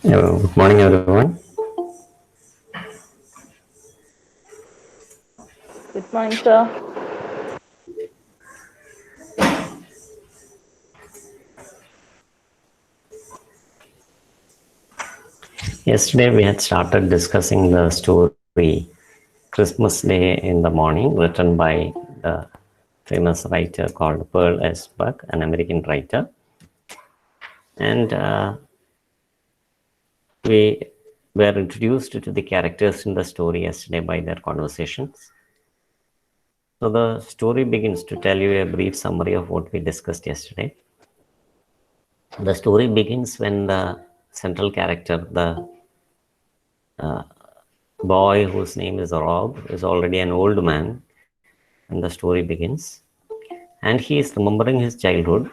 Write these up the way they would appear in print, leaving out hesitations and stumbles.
Good morning, everyone. Good morning, sir. Yesterday, we had started discussing the story Christmas Day in the Morning, written by the famous writer called Pearl S. Buck, an American writer. And we were introduced to the characters in the story yesterday by their conversations. So the story begins to tell you a brief summary of what we discussed yesterday. The story begins when the central character, the boy whose name is Rob, is already an old man, and the story begins. And he is remembering his childhood.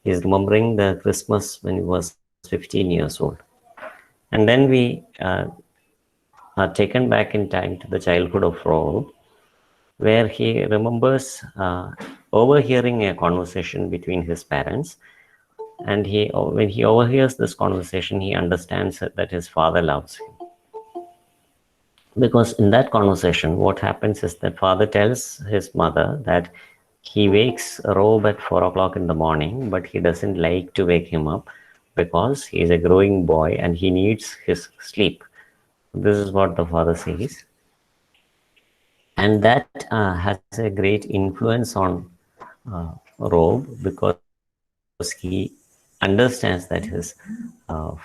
He is remembering the Christmas when he was 15 years old. And then we are taken back in time to the childhood of Rob, where he remembers overhearing a conversation between his parents. And when he overhears this conversation, he understands that his father loves him. Because in that conversation, what happens is that father tells his mother that he wakes Rob at 4 o'clock in the morning, but he doesn't like to wake him up because he is a growing boy and he needs his sleep. This is what the father says. And that has a great influence on Rob because he understands that his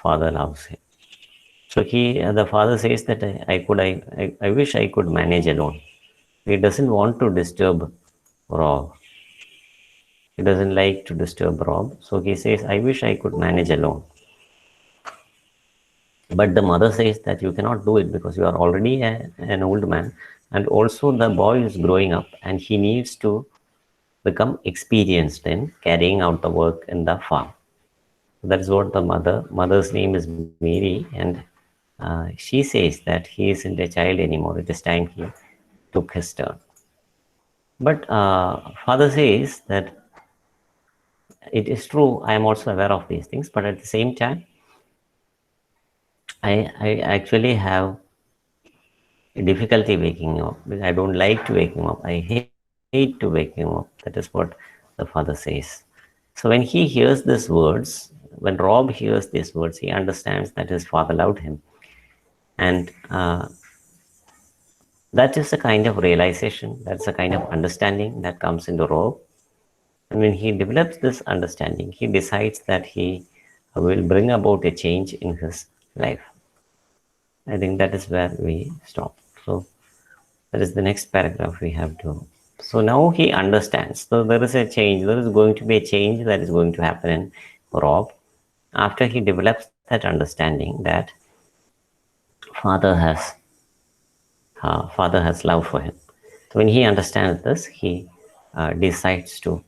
father loves him. So the father says that I wish I could manage alone. He doesn't want to disturb Rob. He doesn't like to disturb Rob. So he says, I wish I could manage alone. But the mother says that you cannot do it because you are already an old man. And also the boy is growing up and he needs to become experienced in carrying out the work in the farm. That is what the mother's name is Mary, and she says that he isn't a child anymore. It is time he took his turn. But father says that it is true. I am also aware of these things, but at the same time, I actually have difficulty waking up. I don't like to wake him up. I hate to wake him up. That is what the father says. So when he hears these words, when Rob hears these words, he understands that his father loved him, and that is a kind of realization. That's a kind of understanding that comes into Rob. And when he develops this understanding, he decides that he will bring about a change in his life. I think that is where we stop. So that is the next paragraph we have to. So now he understands. So there is a change. There is going to be a change that is going to happen in Rob after he develops that understanding that father has father has love for him. So when he understands this, he decides to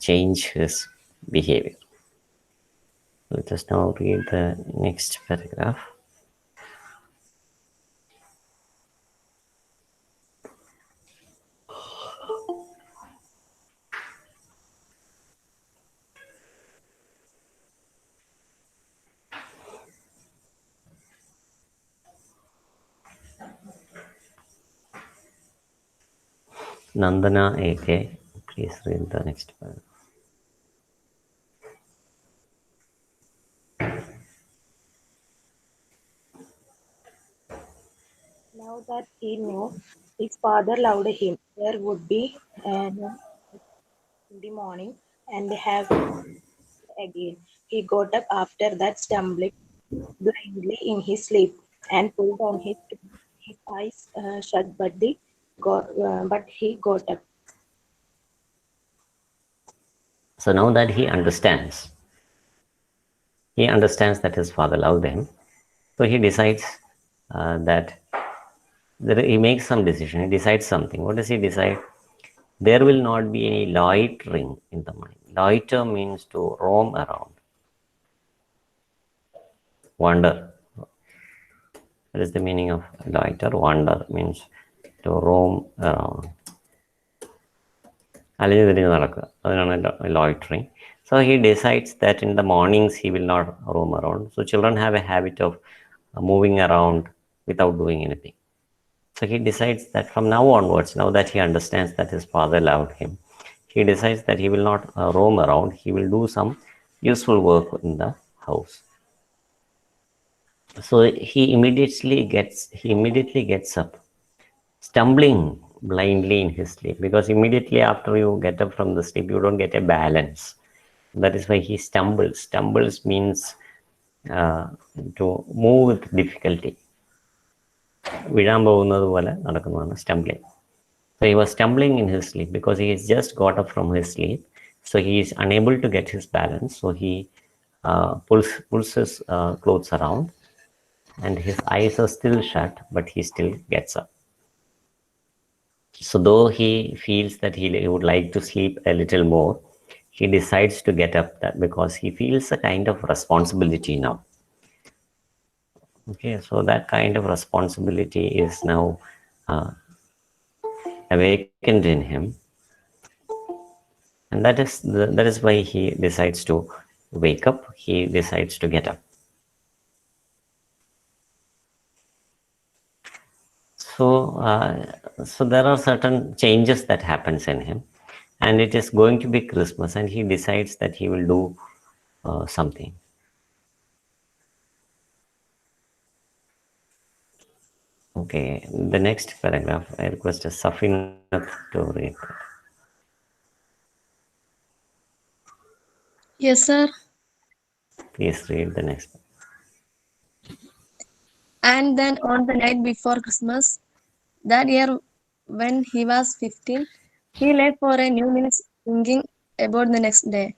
change his behavior. Let us now read the next paragraph. Nandana AK, please read the next paragraph. Now that he knew his father loved him, there would be an in the morning and have again. He got up after that, stumbling blindly in his sleep, and pulled on his eyes shut. But he got up. So now that he understands that his father loved him. So he decides that he makes some decision. He decides something. What does he decide? There will not be any loitering in the morning. Loiter means to roam around, wander. That is the meaning of loiter. Wander means to roam around. അലഞ്ഞു തിരിഞ്ഞ് നടക്കുക, അതിനാണ് loitering. So he decides that in the mornings he will not roam around. So children have a habit of moving around without doing anything. So he decides that from now onwards, now that he understands that his father loved him, he decides that he will not roam around. He will do some useful work in the house. So he immediately gets up, stumbling blindly in his sleep, because immediately after you get up from the sleep you don't get a balance. That is why he stumbles means uh, to move with difficulty, വീഴാൻ പോകുന്നത് പോലെ നടക്കുന്നതാണ് stumbling. So he was stumbling in his sleep because he has just got up from his sleep, so he is unable to get his balance. So he pulls his clothes around, and his eyes are still shut, but he still gets up. So though he feels that he would like to sleep a little more, he decides to get up, that because he feels a kind of responsibility now. Okay, so that kind of responsibility is now uh, awakened in him, and that is why he decides to wake up. He decides to get up. So there are certain changes that happens in him, and it is going to be Christmas, and he decides that he will do something. Okay, the next paragraph, I request Safinath to read. Yes, sir. Please read the next. And then on the night before Christmas, that year when he was 15, he lay for a few minutes thinking about the next day.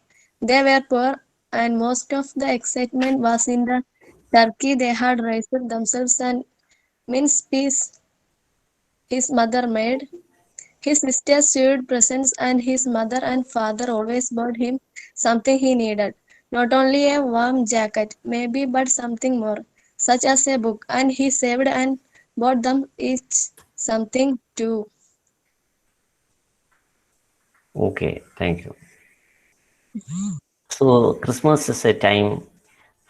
They were poor, and most of the excitement was in the turkey they had raised themselves and mince piece his mother made. His sister sewed presents, and his mother and father always bought him something he needed. Not only a warm jacket, maybe, but something more, such as a book, and he saved and bought them each something too. Okay, thank you. So Christmas is a time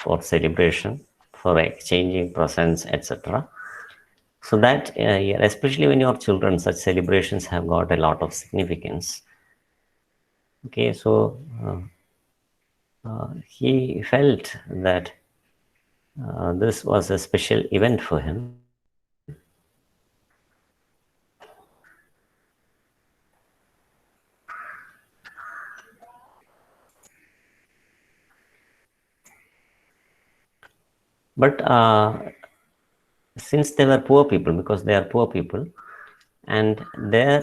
for celebration, for exchanging presents, etc. So that, yeah, especially when you're children, such celebrations have got a lot of significance. Okay, so he felt that this was a special event for him. But since they were poor people, because they are poor people, and their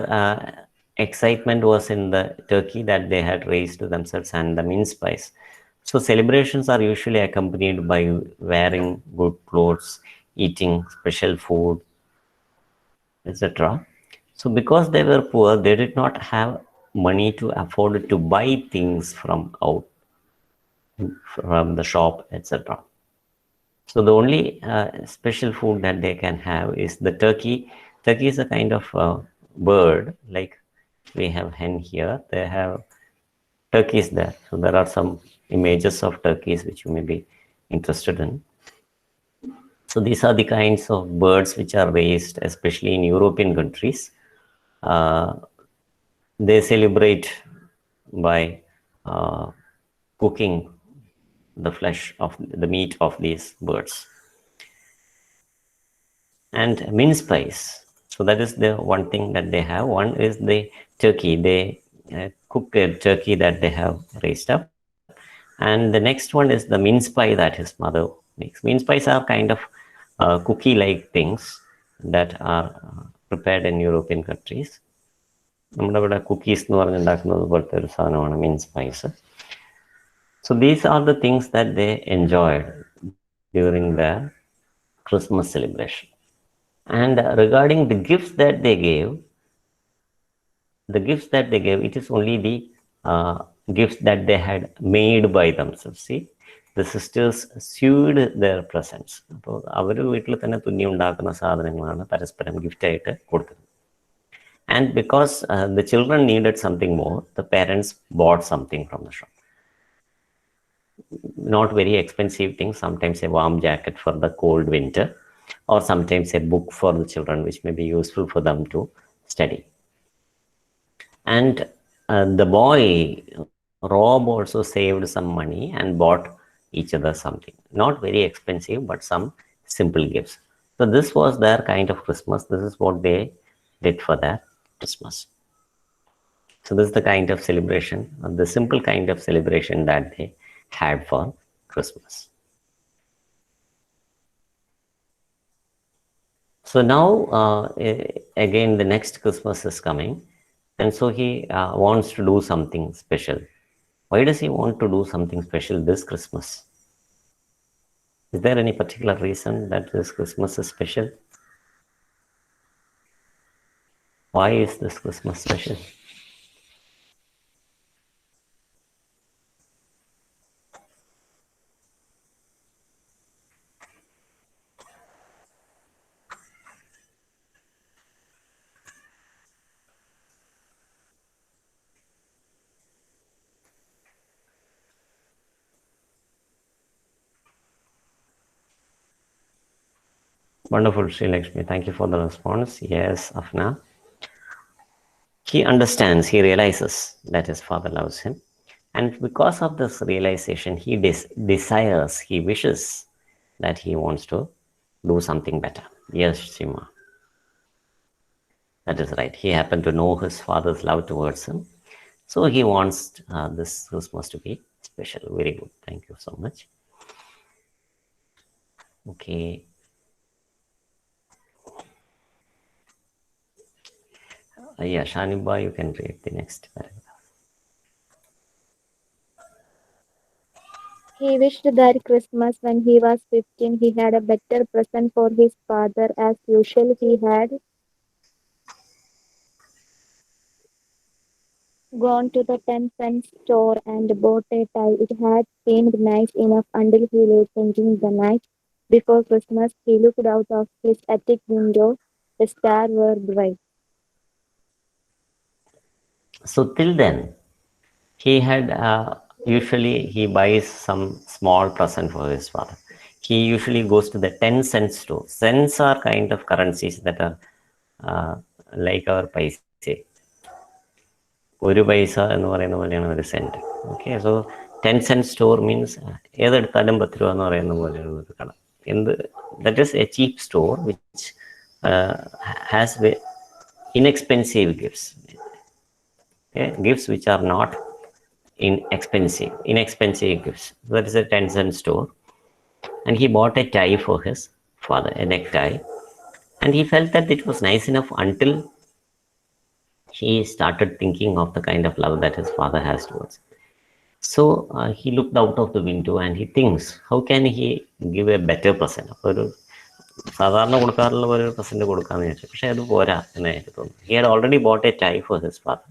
excitement was in the turkey that they had raised themselves and the mince pies. So celebrations are usually accompanied by wearing good clothes, eating special food, etc. So because they were poor, they did not have money to afford to buy things from the shop, etc. So the only special food that they can have is the turkey. Turkey is a kind of bird, like we have hen here. They have turkeys there. So there are some images of turkeys which you may be interested in. So these are the kinds of birds which are raised, especially in European countries. Uh, they celebrate by cooking the flesh of the meat of these birds. And mince pies. So that is the one thing that they have. One is the turkey. They cook a turkey that they have raised up. And the next one is the mince pie that his mother makes. Mince pies are kind of cookie-like things that are prepared in European countries. നമ്മുടെ ഇവിടെ cookies എന്ന് പറഞ്ഞുണ്ടാക്കുന്നത് പോലത്തെ ഒരു സാധനമാണ് means പൈസ്. So these are the things that they enjoyed during their Christmas celebration. And regarding the gifts that they gave, it is only the gifts that they had made by themselves. See, the sisters sewed their presents. അപ്പോൾ അവർ വീട്ടിൽ തന്നെ തുന്നി ഉണ്ടാക്കുന്ന സാധനങ്ങളാണ് പരസ്പരം ഗിഫ്റ്റായിട്ട് കൊടുക്കുന്നത്. And because the children needed something more, the parents bought something from the shop. Not very expensive things, sometimes a warm jacket for the cold winter, or sometimes a book for the children which may be useful for them to study. And the boy, Rob, also saved some money and bought each other something. Not very expensive, but some simple gifts. So this was their kind of Christmas. This is what they did for their Christmas. So this is the kind of celebration, the simple kind of celebration that they had for Christmas. So now, again, the next Christmas is coming, and so he wants to do something special. Why does he want to do something special this Christmas? Is there any particular reason that this Christmas is special? Why is this Christmas special? Wonderful, Sri Lakshmi. Thank you for the response. Yes, Afna. He understands, he realizes that his father loves him. And because of this realization, he desires, he wishes that he wants to do something better. Yes, Shima, that is right. He happened to know his father's love towards him. So he wants this Christmas to be special. Very good. Thank you so much. Okay. Yeah, Shaniba, you can read the next paragraph. He wished that Christmas when he was 15 he had a better present for his father. As usual, he had gone to the 10-cent store and bought a tie. It had seemed nice enough until he lay thinking the night before Christmas. He looked out of his attic window. The stars were bright. So till then, he had usually he buys some small present for his father. He usually goes to the 10-cent store. Cents are kind of currencies that are like our paise. ഒരു പൈസ എന്ന് പറയുന്ന പോലെയാണ് ഒരു cent. Okay, so 10-cent store means ഏതെടുത്താലും 10 രൂപ എന്ന് പറയുന്ന പോലെയാണ് ഒരു കട. എന്ത് that is a cheap store which has inexpensive gifts. Okay? Gifts which are not inexpensive gifts. That is a 10-cent store. And he bought a tie for his father, a necktie. And he felt that it was nice enough until he started thinking of the kind of love that his father has towards him. So he looked out of the window and he thinks, how can he give a better present? അപ്പോൾ ഒരു സാധാരണ കൊടുക്കാറുള്ള പോലെ ഒരു present കൊടുക്കാമെന്ന് വിചാരിച്ചു. പക്ഷെ അത് പോരാ എന്ന് എനിക്ക് തോന്നുന്നു. He had already bought a tie for his father,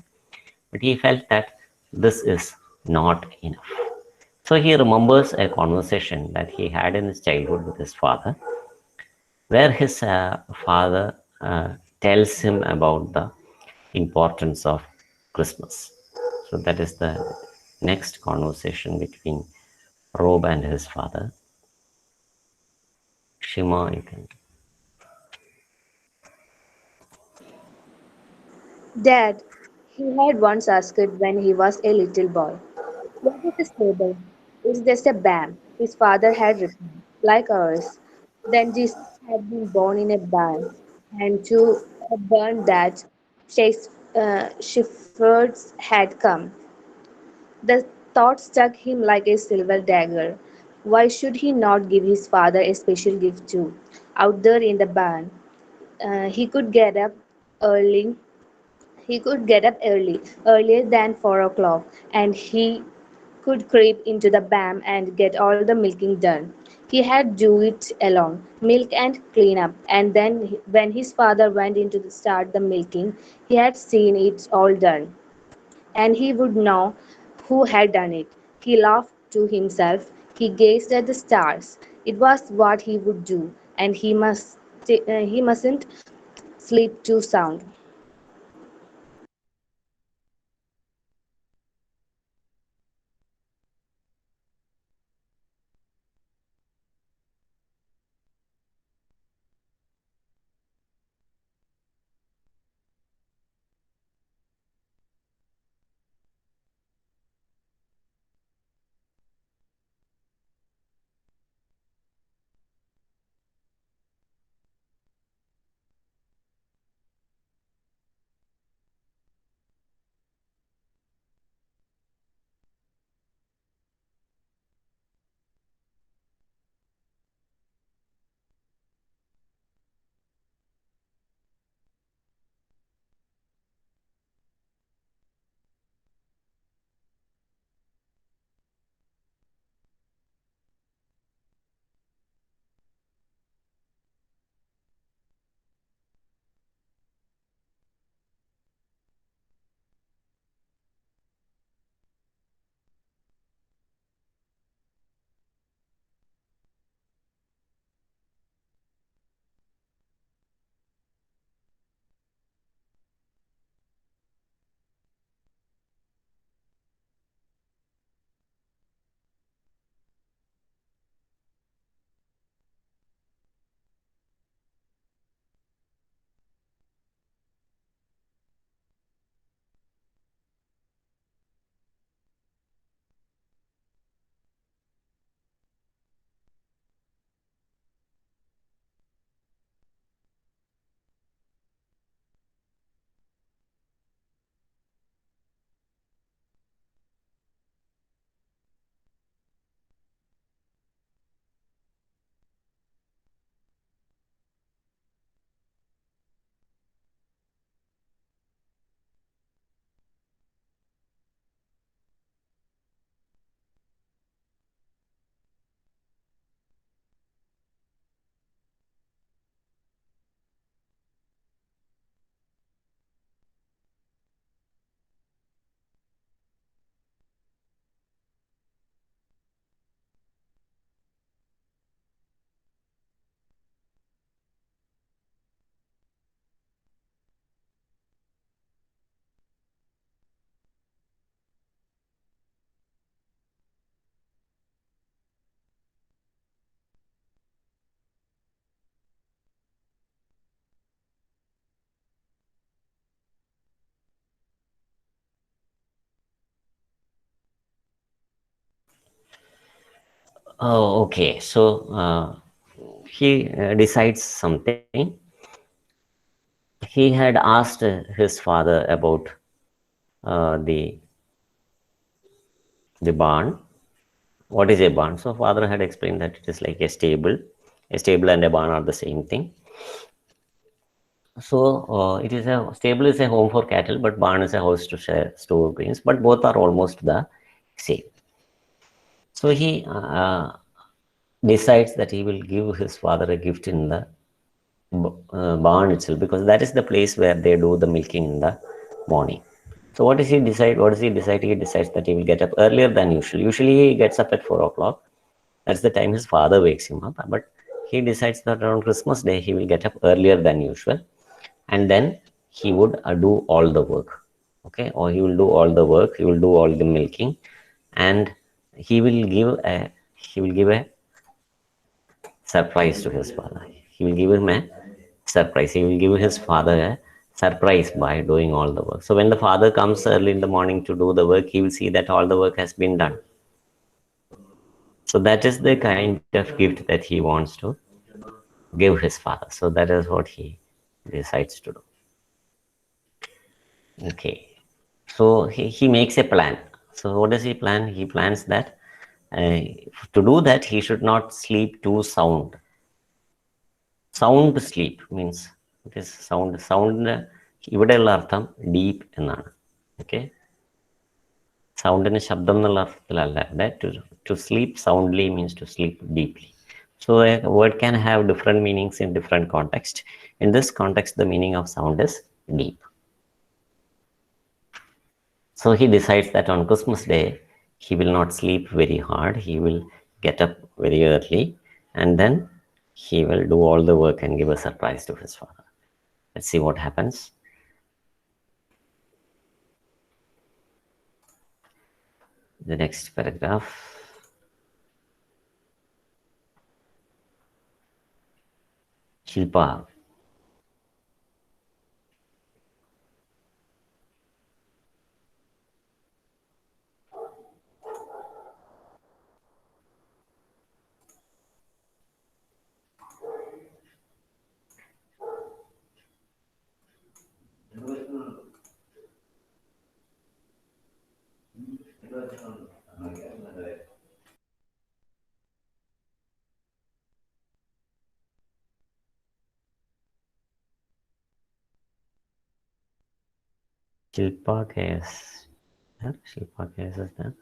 but he felt that this is not enough. So he remembers a conversation that he had in his childhood with his father, where his father tells him about the importance of Christmas. So that is the next conversation between Rob and his father. Shima, you can. Dad, he had once asked when he was a little boy, what is a stable? It's just a barn. His father had replied, like ours. Then Jesus had been born in a barn, and to a barn that shepherds had come. The thought struck him like a silver dagger. Why should he not give his father a special gift too? Out there in the barn, he could get up early he could get up early, earlier than 4 o'clock, and he could creep into the barn and get all the milking done. He had do it alone, milk and clean up, and then when his father went in to start the milking, he had seen it all done, and he would know who had done it. He laughed to himself. He gazed at the stars. It was what he would do, and he mustn't sleep too sound. Oh, okay. So he decides something. He had asked his father about the barn. What is a barn? So father had explained that it is like a stable. A stable and a barn are the same thing. So it is a stable is a home for cattle, but barn is a house to store grains. But both are almost the same. So he decides that he will give his father a gift in the barn itself, because that is the place where they do the milking in the morning. So what does he decide? What does he decide? He decides that he will get up earlier than usual. Usually he gets up at 4 o'clock. That's the time his father wakes him up. But he decides that around Christmas Day he will get up earlier than usual, and then he would do all the work. Okay, or he will do all the work. He will do all the milking, and he will give a surprise to his father. He will give him a surprise. He will give his father a surprise by doing all the work. So when the father comes early in the morning to do the work, he will see that all the work has been done. So that is the kind of gift that he wants to give his father. So that is what he decides to do. Okay. So he makes a plan. So what does he plan? He plans that uh, to do that he should not sleep too sound. Sound sleep means it is sound ഇവിടെയുള്ള അർത്ഥം deep എന്നാണ്. Okay, സൗണ്ടിന് ശബ്ദം എന്നുള്ള അർത്ഥത്തിലല്ല. To sleep soundly means to sleep deeply. So a word can have different meanings in different context. In this context, the meaning of sound is deep. So he decides that on Christmas Day, he will not sleep very hard. He will get up very early, and then he will do all the work and give a surprise to his father. Let's see what happens. The next paragraph. Shilpa. Shilpa KS. Shilpa KS is there.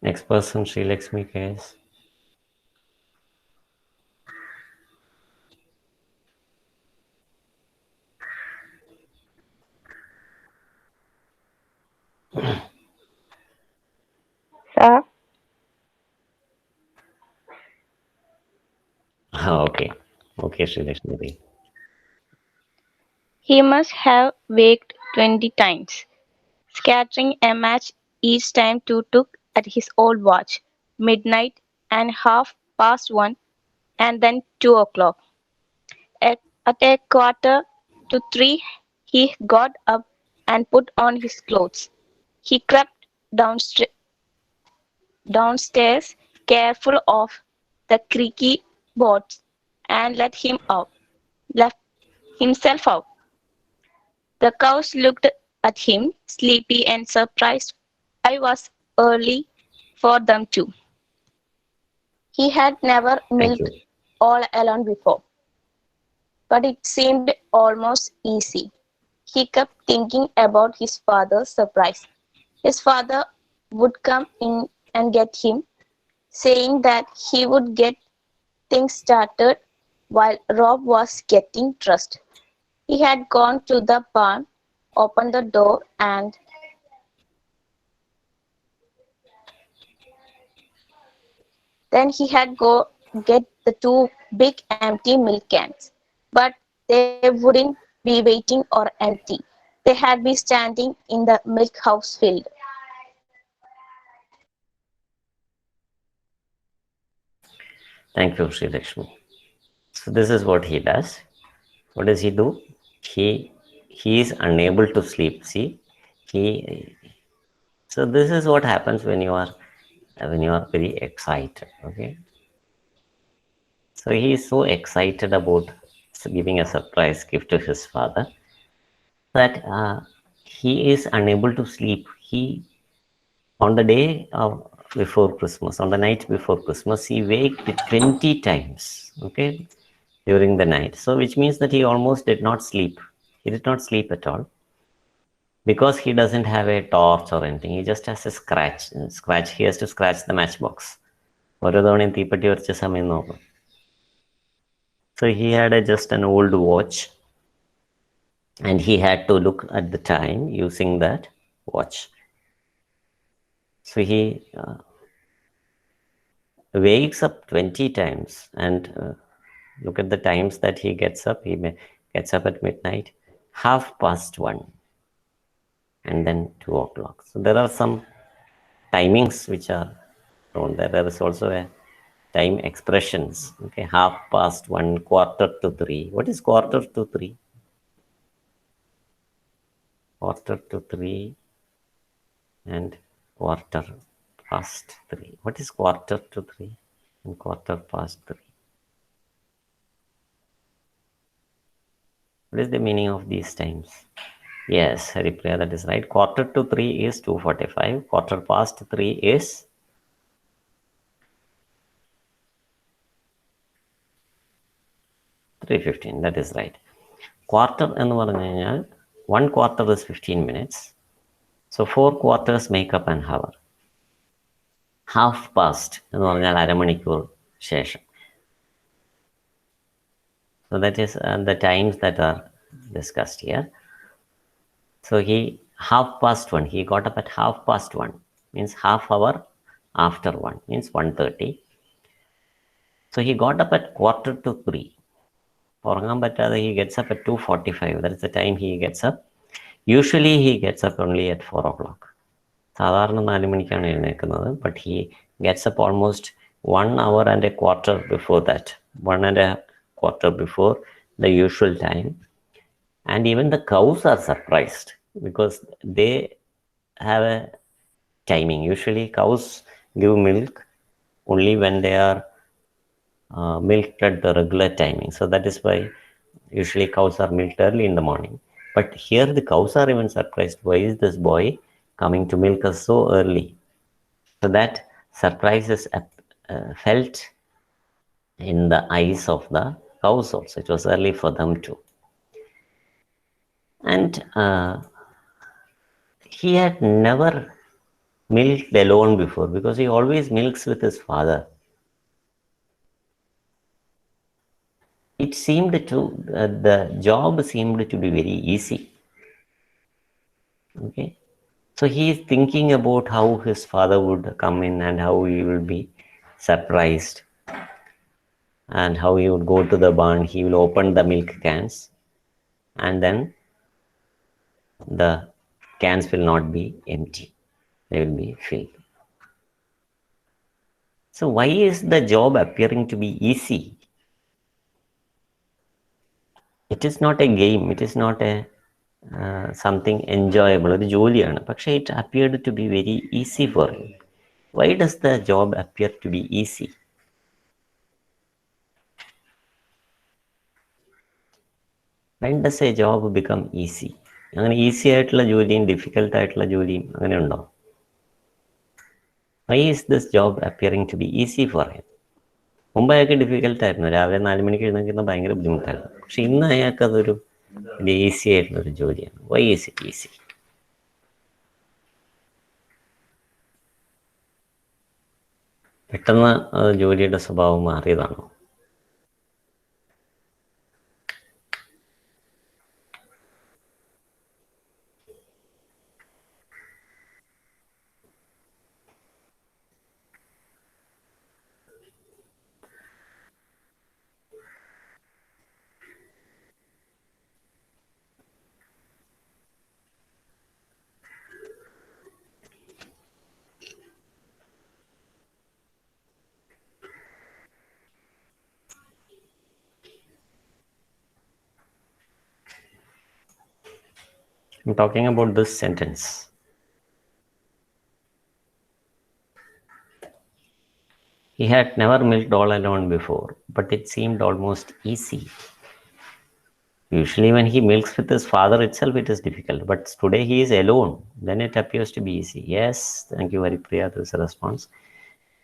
Next person, Sri Lakshmi KS. Sir, Okay. Okay, Sri Lakshmi. he must have waked 20 times, scattering a match each time to took at his old watch, midnight and 1:30, and then 2 o'clock. At a quarter to 3 he got up and put on his clothes. He crept downstairs, careful of the creaky boards and let himself out. The cows looked at him, sleepy and surprised. I was early for them too. He had never Thank milked you. all alone before, but it seemed almost easy. He kept thinking about his father's surprise. His father would come in and get him, saying that he would get things started while Rob was getting dressed. He had gone to the barn, opened the door, and then he had go get the two big empty milk cans. But they wouldn't be waiting or empty. They had been standing in the milk house filled. Thank you, Sri Lakshmi. So this is what he does. What does he do? He is unable to sleep. See, he. So this is what happens when you are very excited. Okay. So he is so excited about giving a surprise gift to his father that he is unable to sleep. He on the day of before Christmas, on the night before Christmas, he waked 20 times. Okay, during the night. So which means that he almost did not sleep. He did not sleep at all because he doesn't have a torch or anything. He just has a scratch. He has to scratch the matchbox. ഓരോ തവണയും തീപ്പെട്ടി വരച്ച സമയം നോക്കും. So he had just an old watch and he had to look at the time using that watch. So he wakes up 20 times and look at the times that he gets up. He gets up at midnight, 1:30, and then 2 o'clock. So there are some timings which are known there. There is also a time expressions. Okay, 1:30, 2:45. What is 2:45? 2:45 and 3:15. What is 2:45 and 3:15? What is the meaning of these times? Yes, Haripriya, that is right. 2:45 is 2:45. 3:15 is 3:15. That is right. Quarter എന്ന് പറഞ്ഞു കഴിഞ്ഞാൽ 1 quarter is 15 minutes. So 4 quarters make up an hour. Half past എന്ന് പറഞ്ഞാൽ അരമണിക്കൂർ ശേഷം. So that is the times that are discussed here. So he 1:30. He got up at 1:30. Means half hour after 1. Means 1:30. So he got up at 2:45. ഉറങ്ങാൻ പറ്റാതെ he gets up at 2:45. That is the time he gets up. Usually he gets up only at 4 o'clock. സാധാരണ 4 മണിക്കാണ് എഴുന്നേൽക്കുന്നത്. But he gets up almost 1 hour and a quarter before that. 1.25 before the usual time. And even the cows are surprised because they have a timing. Usually cows give milk only when they are milked at the regular timing. So that is why usually cows are milked early in the morning. But here the cows are even surprised. Why is this boy coming to milk us so early? So that surprise is felt in the eyes of the cows also. It was early for them too. And he had never milked alone before because he always milks with his father. It seemed to the job seemed to be very easy. Okay, so he is thinking about how his father would come in and how he will be surprised and how he would go to the barn. He will open the milk cans and then the cans will not be empty, they will be filled. So why is the job appearing to be easy? It is not a game, it is not a something enjoyable, ഒരു ജോലിയാണ്. പക്ഷേ it appeared to be very easy for him. Why does the job appear to be easy? When does a job become easy? അങ്ങനെ easy ആയിട്ടുള്ള ജോലിയും difficult ആയിട്ടുള്ള ജോലിയും അങ്ങനെ ഉണ്ടോ? Why is this job appearing to be easy for him? മുമ്പ് അയാൾക്ക് ഡിഫിക്കൽട്ടായിരുന്നു, രാവിലെ 4 മണിക്ക് എഴുന്നേൽക്കുന്ന ഭയങ്കര ബുദ്ധിമുട്ടായിരുന്നു. പക്ഷെ ഇന്ന് അയാൾക്ക് അതൊരു ഈസി ആയിട്ടുള്ളൊരു ജോലിയാണ്. Why is it easy? പെട്ടെന്ന് ജോലിയുടെ സ്വഭാവം മാറിയതാണോ? I'm talking about this sentence. He had never milked all alone before, but it seemed almost easy. Usually when he milks with his father itself, it is difficult. But today he is alone. Then it appears to be easy. Yes, thank you very Priya. This is a response.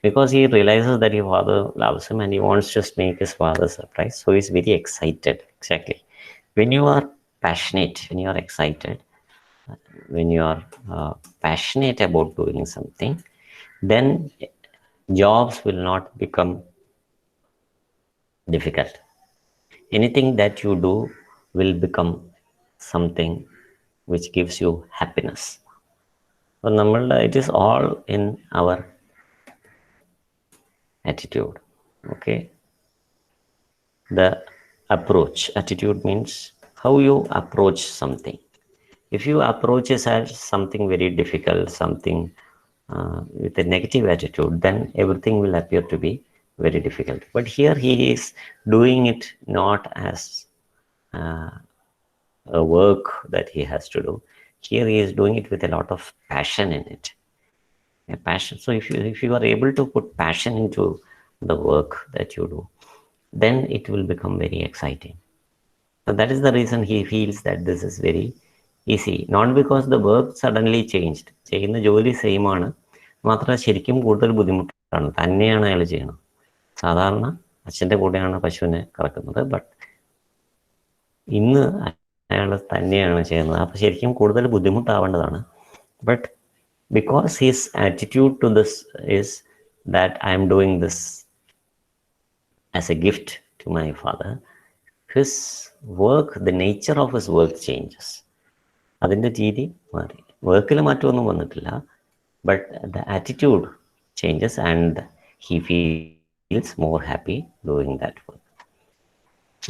Because he realizes that his father loves him and he wants to just make his father surprised. So he's very excited. Exactly. When you are passionate, when you are excited, when you are passionate about doing something, then jobs will not become difficult. Anything that you do will become something which gives you happiness. So it is all in our attitude. Okay, the approach. Attitude means how you approach something. If you approach it as something very difficult, something with a negative attitude, then everything will appear to be very difficult. But here he is doing it not as a work that he has to do. Here he is doing it with a lot of passion in it. A passion. So if you are able to put passion into the work that you do, then it will become very exciting. So that is the reason he feels that this is very easy. Not because the work suddenly changed. ചെയ്യുന്ന ജോലി same ആണ്, മാത്രമല്ല ശരിക്കും കൂടുതൽ ബുദ്ധിമുട്ടാണ്. തന്നെയാണ് അയാൾ ചെയ്യണം. സാധാരണ അച്ഛൻ്റെ കൂടെയാണ് പശുവിനെ കറക്കുന്നത്, ബട്ട് ഇന്ന് അയാൾ തന്നെയാണ് ചെയ്യുന്നത്. അപ്പം ശരിക്കും കൂടുതൽ ബുദ്ധിമുട്ടാവേണ്ടതാണ്. But because his attitude to this is that I am doing this as a gift to my father, his work, the nature of his work changes. അതിൻ്റെ രീതി മാറി. വർക്കിൽ മാറ്റമൊന്നും വന്നിട്ടില്ല, but the attitude changes and he feels more happy doing that work.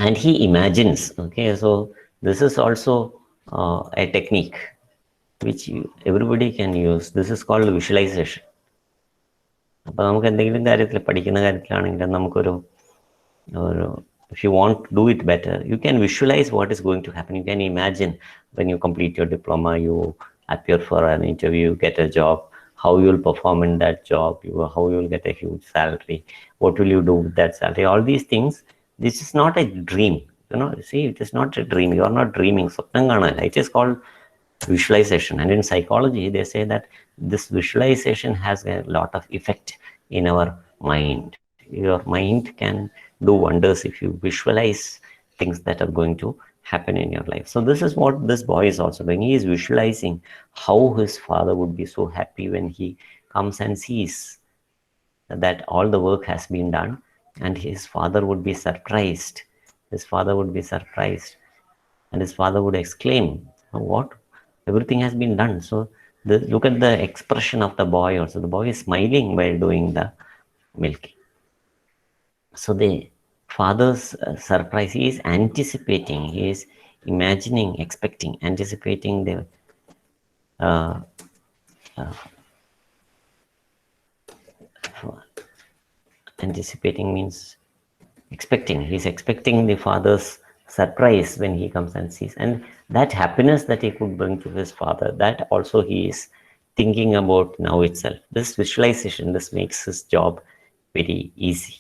And he imagines. Okay, so this is also a technique which everybody can use. This is called visualization. അപ്പോൾ നമുക്ക് എന്തെങ്കിലും കാര്യത്തിൽ, പഠിക്കുന്ന കാര്യത്തിലാണെങ്കിലും നമുക്കൊരു if you want to do it better, you can visualize what is going to happen. You can imagine when you complete your diploma, you appear for an interview, get a job, how you will perform in that job, how you will get a huge salary, what will you do with that salary, all these things. This is not a dream. See, it is not a dream. You are not dreaming. It is called visualization. And in psychology, they say that this visualization has a lot of effect in our mind. Your mind can do wonders if you visualize things that are going to happen in your life. So this is what this boy is also doing. He is visualizing how his father would be so happy when he comes and sees that all the work has been done, and his father would be surprised. His father would be surprised, and his father would exclaim, what? Everything has been done. So look at the expression of the boy also. The boy is smiling while doing the milking. So the father's surprise, he is anticipating, he is imagining, expecting, anticipating the anticipating means expecting. He's expecting the father's surprise when he comes and sees, and that happiness that he could bring to his father, that also he is thinking about now itself. This visualization, this makes his job very easy.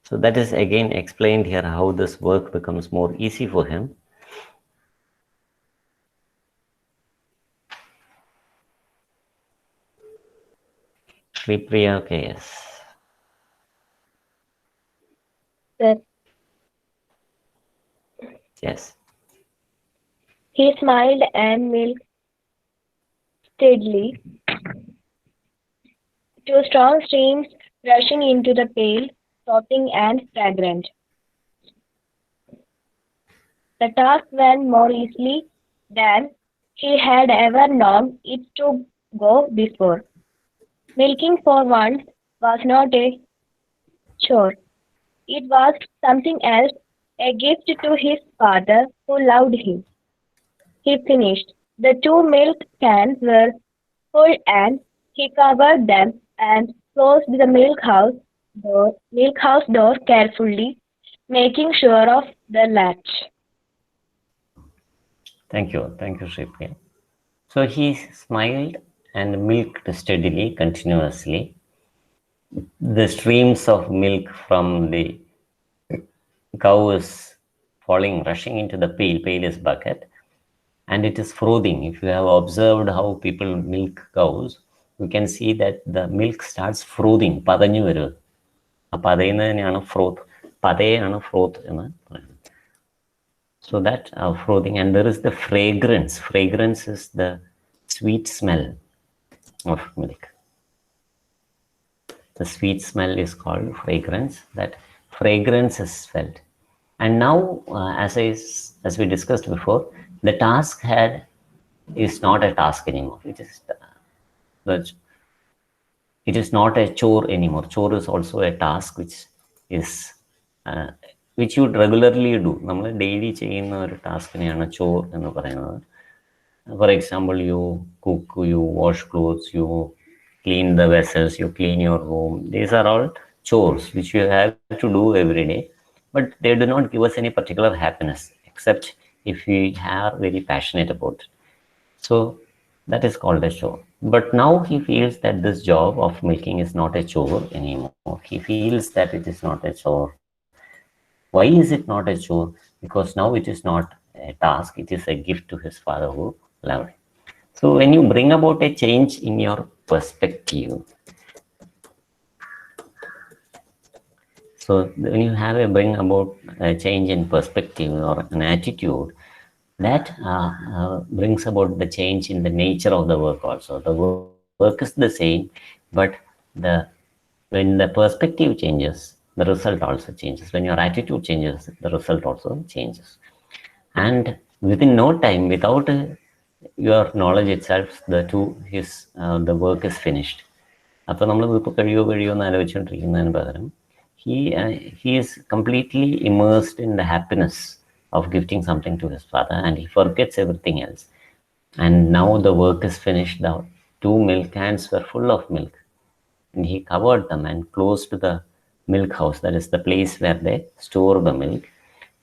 So that is again explained here how this work becomes more easy for him. Priya, okay, yes. Sir, Yes. he smiled and milked steadily. Two strong streams rushing into the pail, sopping and fragrant. The task went more easily than he had ever known it to go before. Milking for once was not a chore. It was something else, a gift to his father who loved him. He finished. The two milk cans were full and he covered them and closed the milk house door carefully, making sure of the latch. Thank you, Shripriya. So he smiled and milked steadily, continuously. The streams of milk from the cow is falling, rushing into the pail. Pail is bucket, and it is frothing. If you have observed how people milk cows, you can see that the milk starts frothing, പതഞ്ഞു വരും. ആ പതയുന്നത് തന്നെയാണ് ഫ്രോത്ത്. പതയാണ് ഫ്രോത്ത് എന്ന് പറയുന്നത്. So that frothing, and there is the fragrance. Fragrance is the sweet smell of milk. The sweet smell is called fragrance. That fragrance is felt. And now, as we discussed before, the task is not a task anymore. It is not a chore anymore. Chore is also a task is uh, which you regularly do. നമ്മൾ daily ചെയ്യുന്ന ഒരു ടാസ്കിനെയാണ് ചോർ എന്ന് പറയുന്നത്. For example, you cook, you wash clothes, you clean the vessels, you clean your room. These are all chores which you have to do every day, but they do not give us any particular happiness except if we are very passionate about it. So that is called a chore. But now he feels that this job of milking is not a chore anymore. He feels that it is not a chore. Why is it not a chore? Because now it is not a task, it is a gift to his father who loved him. So when you bring about a change in your perspective, so when you have a bring about a change in perspective or an attitude, that brings about the change in the nature of the work also. The work is the same, but the when the perspective changes, the result also changes. When your attitude changes, the result also changes. And within no time, without your knowledge itself, the work is finished. അപ്പോൾ നമ്മൾ ഇതിപ്പോൾ കഴിയുമോ എന്ന് ആലോചിച്ചുകൊണ്ടിരിക്കുന്നതിന് പകരം he is completely immersed in the happiness of gifting something to his father, and he forgets everything else. And now the work is finished. The two milk cans were full of milk, and he covered them and closed the milk house, that is the place where they store the milk.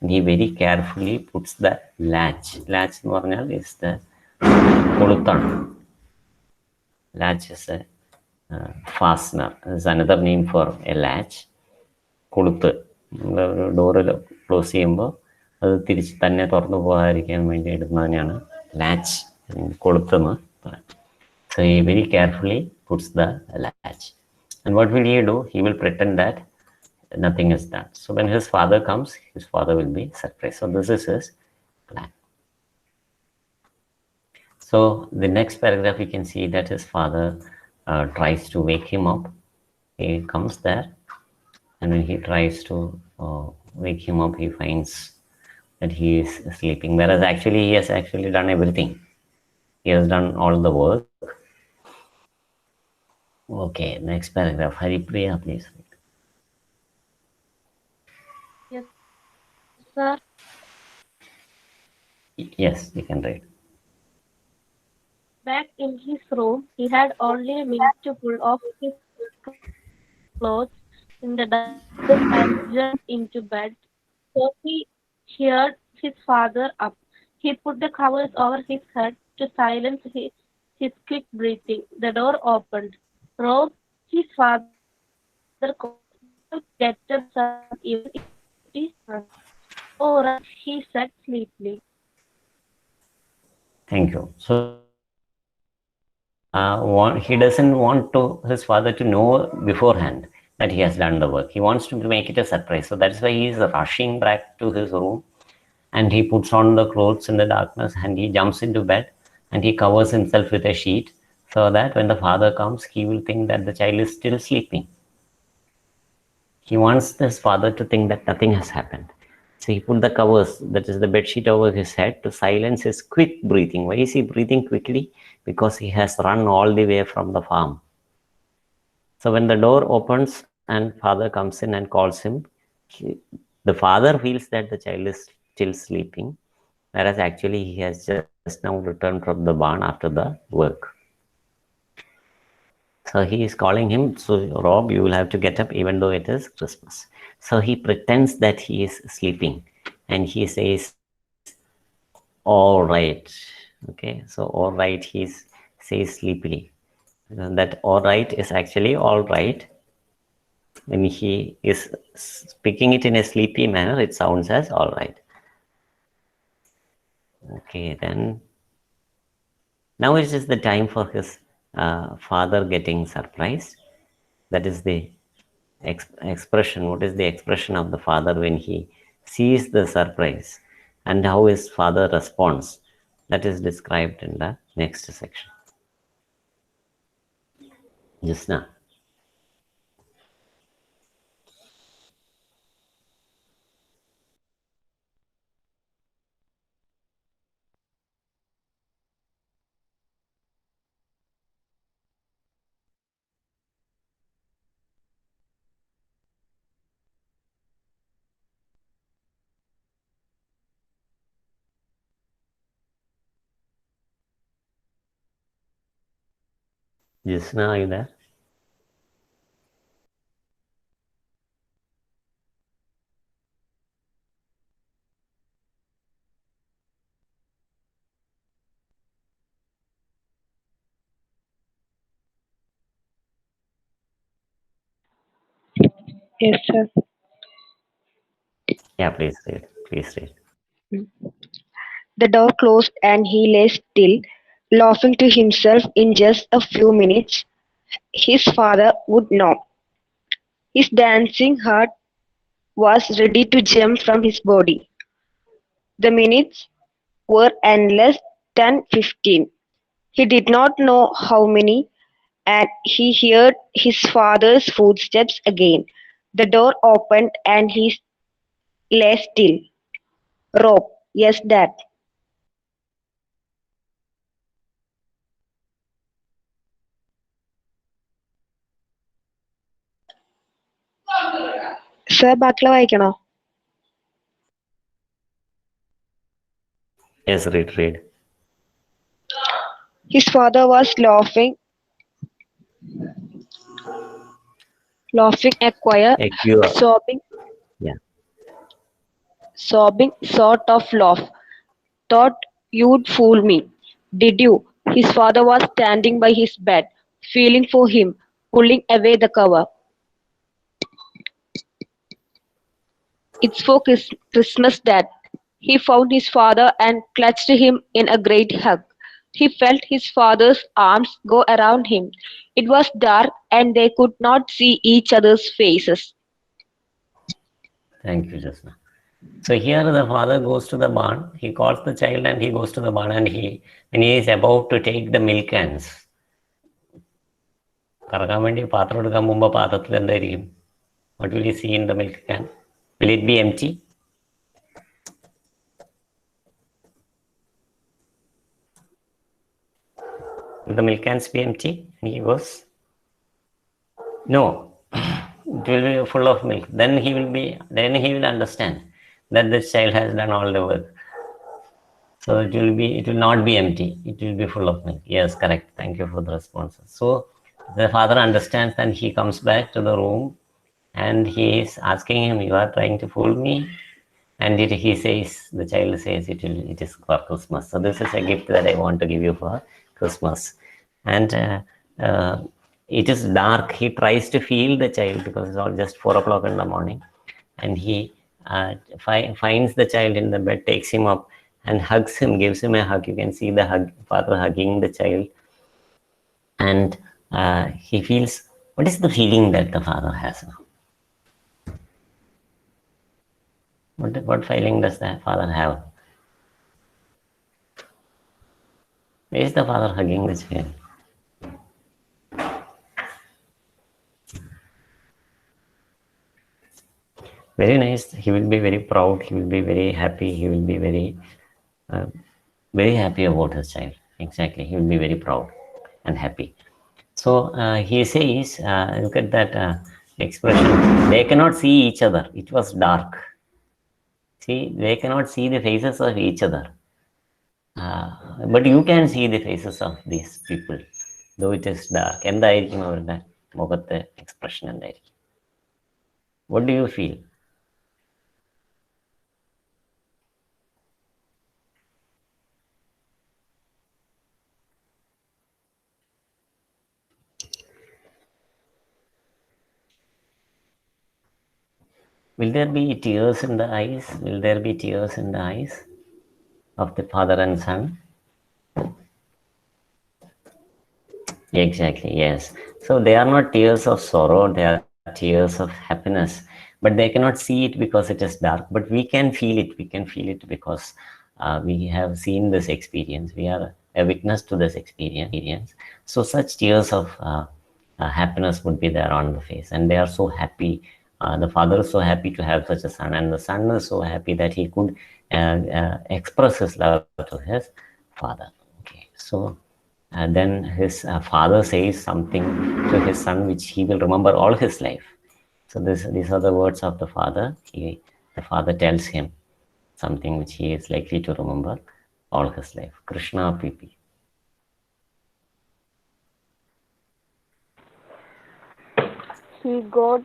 And he very carefully puts the latch എന്ന് പറഞ്ഞാൽ is the കൊളുത്താണ്. Latch is a fastener. Is another name for a latch. കൊളുത്ത്. Door close ചെയ്യുമ്പോൾ അത് തിരിച്ച് തന്നെ തുറന്നു പോകാതിരിക്കാൻ വേണ്ടി ഇടുന്നതിനാണ് latch, കൊളുത്തെന്ന് പറയാം. So he very carefully puts the latch. And what will he do? He will pretend that nothing is done. So when his father comes, his father will be surprised. So this is his plan. So the next paragraph, you can see that his father tries to wake him up. He comes there, and when he tries to wake him up, he finds that he is sleeping, whereas actually he has actually done everything. He has done all the work. Okay, next paragraph. Haripriya, please. Yes, sir. Yes, you can read. Back in his room, he had only minutes to pull off his clothes in the dark and jump into bed. So he cheered his father up. He put the covers over his head to silence his quick breathing. The door opened. Rose, his father called. Come in, Rose. get up, son, even if it is not. All right, he said sleepily. Thank you. So he doesn't want to his father to know beforehand that he has done the work. He wants to make it a surprise. So that's why he is rushing back to his room, and he puts on the clothes in the darkness, and he jumps into bed, and he covers himself with a sheet so that when the father comes, he will think that the child is still sleeping. He wants his father to think that nothing has happened. So he put the covers, that is the bed sheet, over his head to silence his quick breathing. Why is he breathing quickly? Because he has run all the way from the farm. So when the door opens and father comes in and calls him, the father feels that the child is still sleeping, whereas actually he has just now returned from the barn after the work. So he is calling him, so Rob, you will have to get up even though it is Christmas. So he pretends that he is sleeping and he says, all right. Okay, so all right, he says sleepily. That all right is actually all right. When he is speaking it in a sleepy manner, it sounds as all right. Okay, then now it is the time for his father getting surprised. That is the expression. What is the expression of the father when he sees the surprise, and how his father responds? That is described in the next section. Jisna. Jisna, are you there? Yes, sir. Yeah, please read. Please read. The door closed and he lay still, laughing to himself. In just a few minutes, his father would know. His dancing heart was ready to jump from his body. The minutes were endless 10, 15. He did not know how many, and he heard his father's footsteps again. The door opened and he lay still. Rob, yes, Dad. Sir ബാക്കിയുള്ള വായിക്കണോ? Yes, read. His father was laughing a quiet, Equal. sobbing, Yeah. sort of laugh. Thought you'd fool me, did you? His father was standing by his bed, feeling for him, pulling away the cover. It's for Christmas, Dad. He found his father and clutched him in a great hug. He felt his father's arms go around him. It was dark and they could not see each other's faces. Thank you, Jisna. So here the father goes to the barn. He calls the child and he goes to the barn, and when he is about to take the milk cans, കറക്കാൻ വേണ്ടി പാത്രം എടുക്കാൻ മുമ്പ് പാത്രത്തിൽ എന്തായിരിക്കും? What will you see in the milk can? Will it be empty? Will the milk cans be empty? And he goes, no, it will be full of milk. Then he will understand that this child has done all the work. So it will not be empty. It will be full of milk. Yes, correct. Thank you for the response. So the father understands, and he comes back to the room and he is asking him, you are trying to fool me? And the child says, it is for Christmas. So this is a gift that I want to give you for Christmas. And It is dark. He tries to feel the child because it's all just 4 o'clock in the morning, and he finds the child in the bed, takes him up, and hugs him, gives him a hug. You can see the father hugging the child, and he feels. What is the feeling that the father has now? What feeling does the father have? Where is the father hugging the child? Very nice. He will be very proud. He will be very happy. He will be uh, very happy about his child. Exactly. He will be very proud and happy. So he says, look at that expression. They cannot see each other. It was dark. See, they cannot see the faces of each other. But you can see the faces of these people, though it is dark. എന്തായിരിക്കും അവരുടെ മുഖത്തെ expression എന്തായിരിക്കും? What do you feel? Will there be tears in the eyes? Will there be tears in the eyes of the father and son? Exactly, yes. So they are not tears of sorrow, they are tears of happiness, but they cannot see it because it is dark. But we can feel it. We can feel it because we have seen this experience. We are a witness to this experience. So such tears of happiness would be there on the face, and they are so happy. The father is so happy to have such a son, and the son is so happy that he could express his love to his father. Okay, so and then his father says something to his son which he will remember all his life. So these are the words of the father. The father tells him something which he is likely to remember all his life. Krishna PP. He got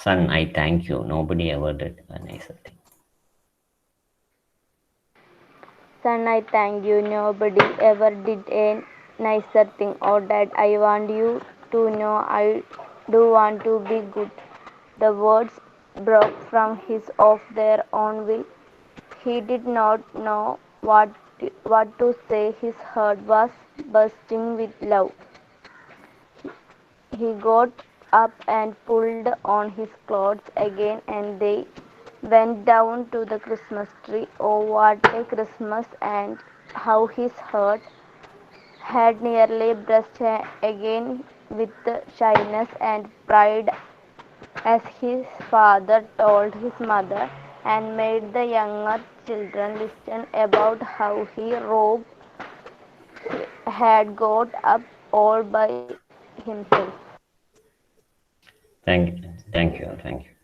Son, I thank you. Nobody ever did a nicer thing. Son, I thank you. Nobody ever did a nicer thing. Oh, Dad, I want you to know I do want to be good. The words broke from his of their own will. He did not know what to say. His heart was bursting with love. He got up and pulled on his clothes again, and they went down to the Christmas tree. Oh, what a Christmas! And how his heart had nearly burst again with shyness and pride as his father told his mother and made the younger children listen about how he Rob had got up all by himself. Thank you.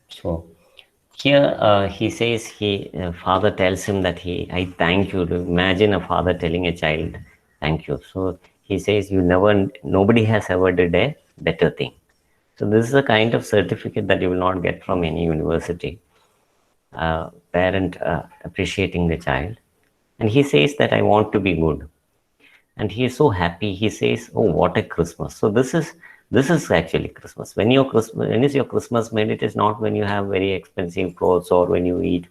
So here he says father tells him that I thank you. To imagine a father telling a child thank you. So he says nobody has ever did a better thing. So this is a kind of certificate that you will not get from any university. Parent appreciating the child, and he says that I want to be good, and he is so happy. He says, "Oh, what a Christmas!" So this is actually Christmas. When is your Christmas made? It is not when you have very expensive clothes or when you eat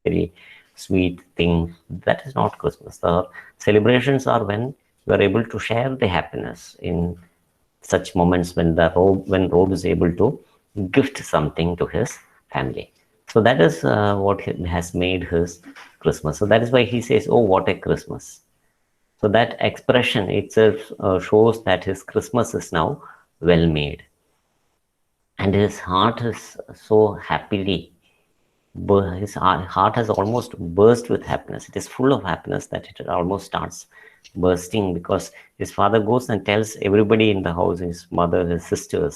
very sweet things. That is not Christmas. The celebrations are when you are able to share the happiness in such moments when Rob is able to gift something to his family. So that is what has made his Christmas. So that is why he says, "Oh, what a Christmas!" So that expression itself shows that his Christmas is now well made, and his heart is so happily. His heart has almost burst with happiness. It is full of happiness that it almost starts bursting because his father goes and tells everybody in the house, his mother, his sisters,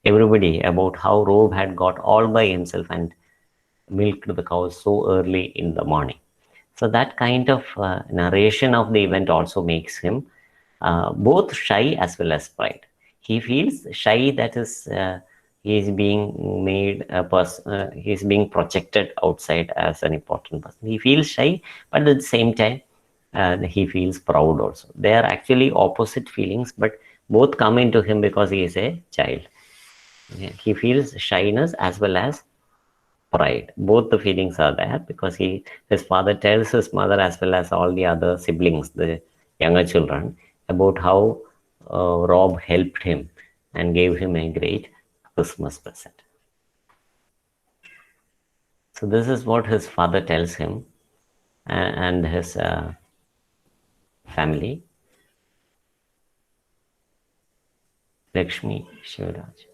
everybody about how Rob had got all by himself and milked the cows so early in the morning. So that kind of narration of the event also makes him both shy as well as pride. He feels shy that he is being made a person, he is being projected outside as an important person. He feels shy, but at the same time, and he feels proud also. They are actually opposite feelings, but both come into him because he is a child. Yeah, he feels shyness as well as pride. Both the feelings are there because his father tells his mother as well as all the other siblings, the younger children, about how Rob helped him and gave him a great Christmas present. So this is what his father tells him and his family. Lakshmi Shivraj.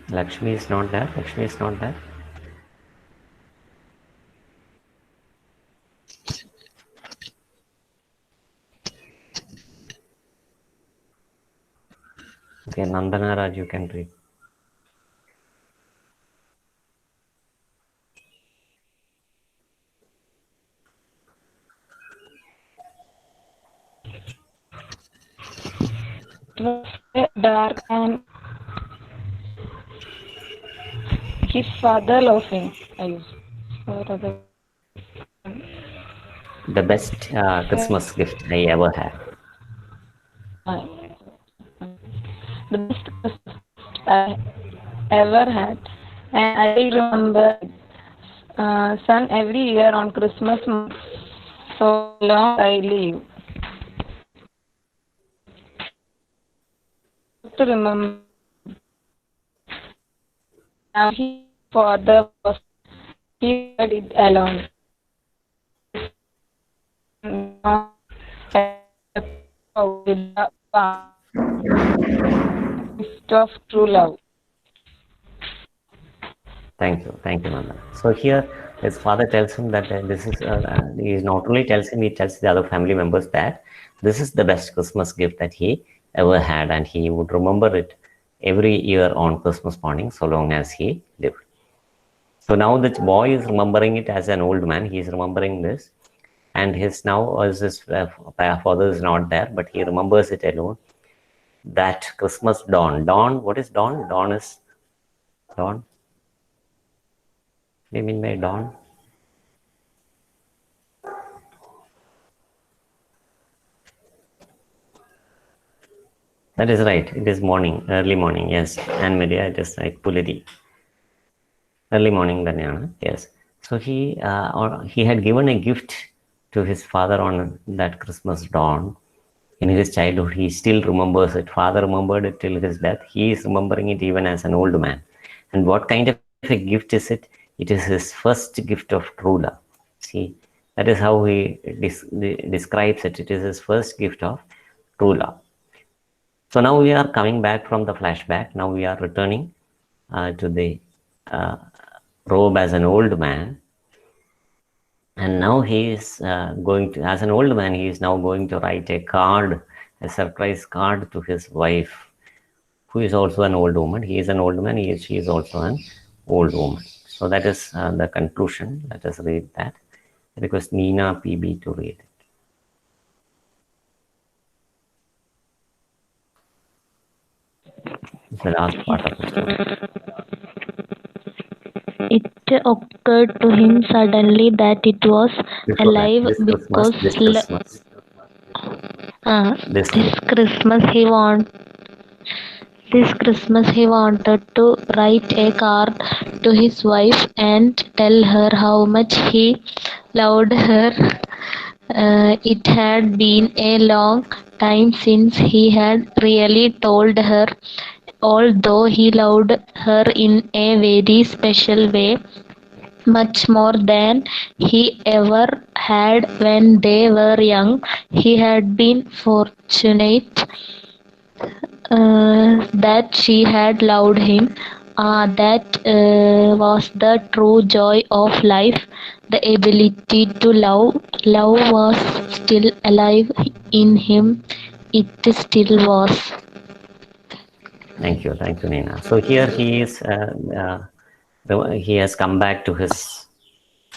Lakshmi is not there. Lakshmi is not there. Okay, Nandana Raj, you can read. It was dark and his father laughing. The best Christmas gift I ever had. The best Christmas I ever had, and I will remember son every year on Christmas month. So long I live. To remember, now his father was he did it alone. With the gift of true love. Thank you, Nandana. So here, his father tells him that this is. He not only tells him, he tells the other family members that this is the best Christmas gift that he ever had, and he would remember it every year on Christmas morning, so long as he lived. So now the boy is remembering it as an old man. He is remembering this, and his now as his father is not there, but he remembers it alone. That Christmas dawn. Dawn. What is dawn? Dawn is dawn. What do you mean by dawn? That is right. It is morning, early morning. Yes, and media. It is like Pulidi. Early morning, Danyana. Yes. So he had given a gift to his father on that Christmas dawn. In his childhood, he still remembers it. Father remembered it till his death. He is remembering it even as an old man. And what kind of a gift is it? It is his first gift of true love. See, that is how he describes it. It is his first gift of true love. So now we are coming back from the flashback. Now we are returning to the robe as an old man. And now he is going to, as an old man, he is now going to write a card, a surprise card to his wife, who is also an old woman. He is an old man, she is also an old woman. So that is the conclusion. Let us read that. I request Nina PB to read it. It's the last part of the story. It occurred to him suddenly that it was Before that, alive this because Christmas, this Christmas he wanted to write a card to his wife and tell her how much he loved her. It had been a long time since he had really told her, although he loved her in a very special way, much more than he ever had when they were young. He had been fortunate that she had loved him. That was the true joy of life, the ability to love. Love was still alive in him. It still was. Thank you, Nina. So here he is. He has come back to his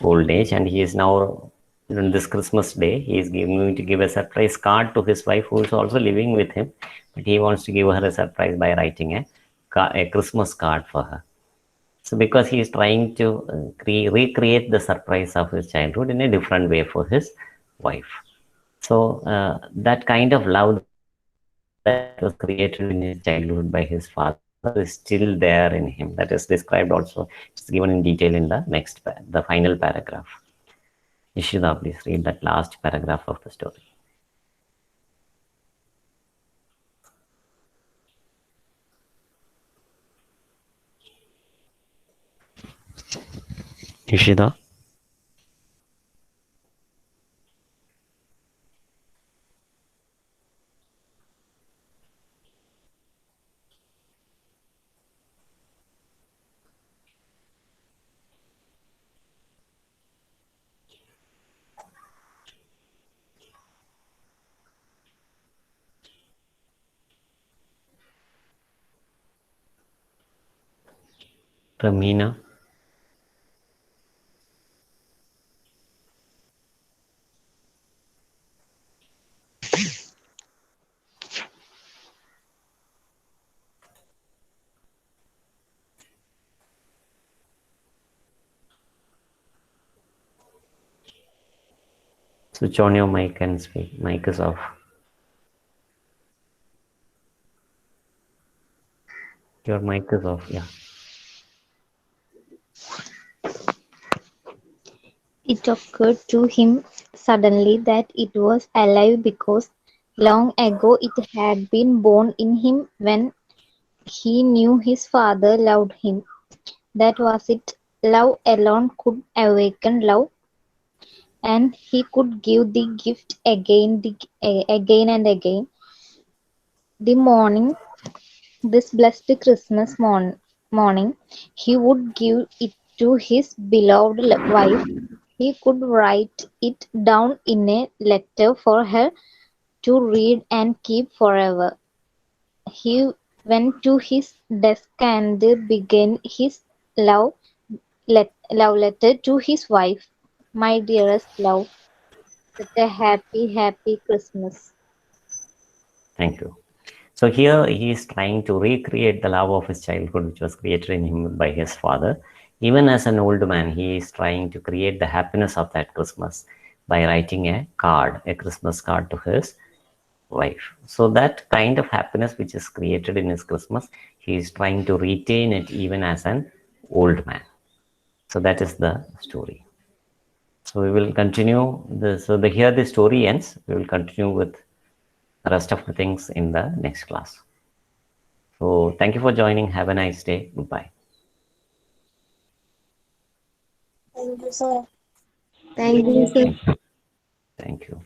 old age, and he is now on this Christmas day. He is going to give a surprise card to his wife, who is also living with him. But he wants to give her a surprise by writing a Christmas card for her. So because he is trying to recreate the surprise of his childhood in a different way for his wife. So that kind of love that was created in his childhood by his father is still there in him. That is described also. It's given in detail in the the final paragraph. Ishida, please read that last paragraph of the story. Ishida. Ramina. Switch on your mic and speak. Mic is off. Your mic is off. Yeah. It occurred to him suddenly that it was alive because long ago it had been born in him when he knew his father loved him. That was it. Love alone could awaken love, and he could give the gift again and again. The morning, this blessed Christmas morning, he would give it to his beloved wife. He could write it down in a letter for her to read and keep forever. He went to his desk and began his love letter to his wife. My dearest love, such a happy, happy Christmas. Thank you. So here he is trying to recreate the love of his childhood, which was created in him by his father. Even as an old man, he is trying to create the happiness of that Christmas by writing a card, a Christmas card to his wife. So that kind of happiness which is created in his Christmas, he is trying to retain it even as an old man. So that is the story. So we will continue the here the story ends. We will continue with the rest of the things in the next class. So thank you for joining. Have a nice day. Goodbye. Thank you, sir. Thank you, sir. Thank you.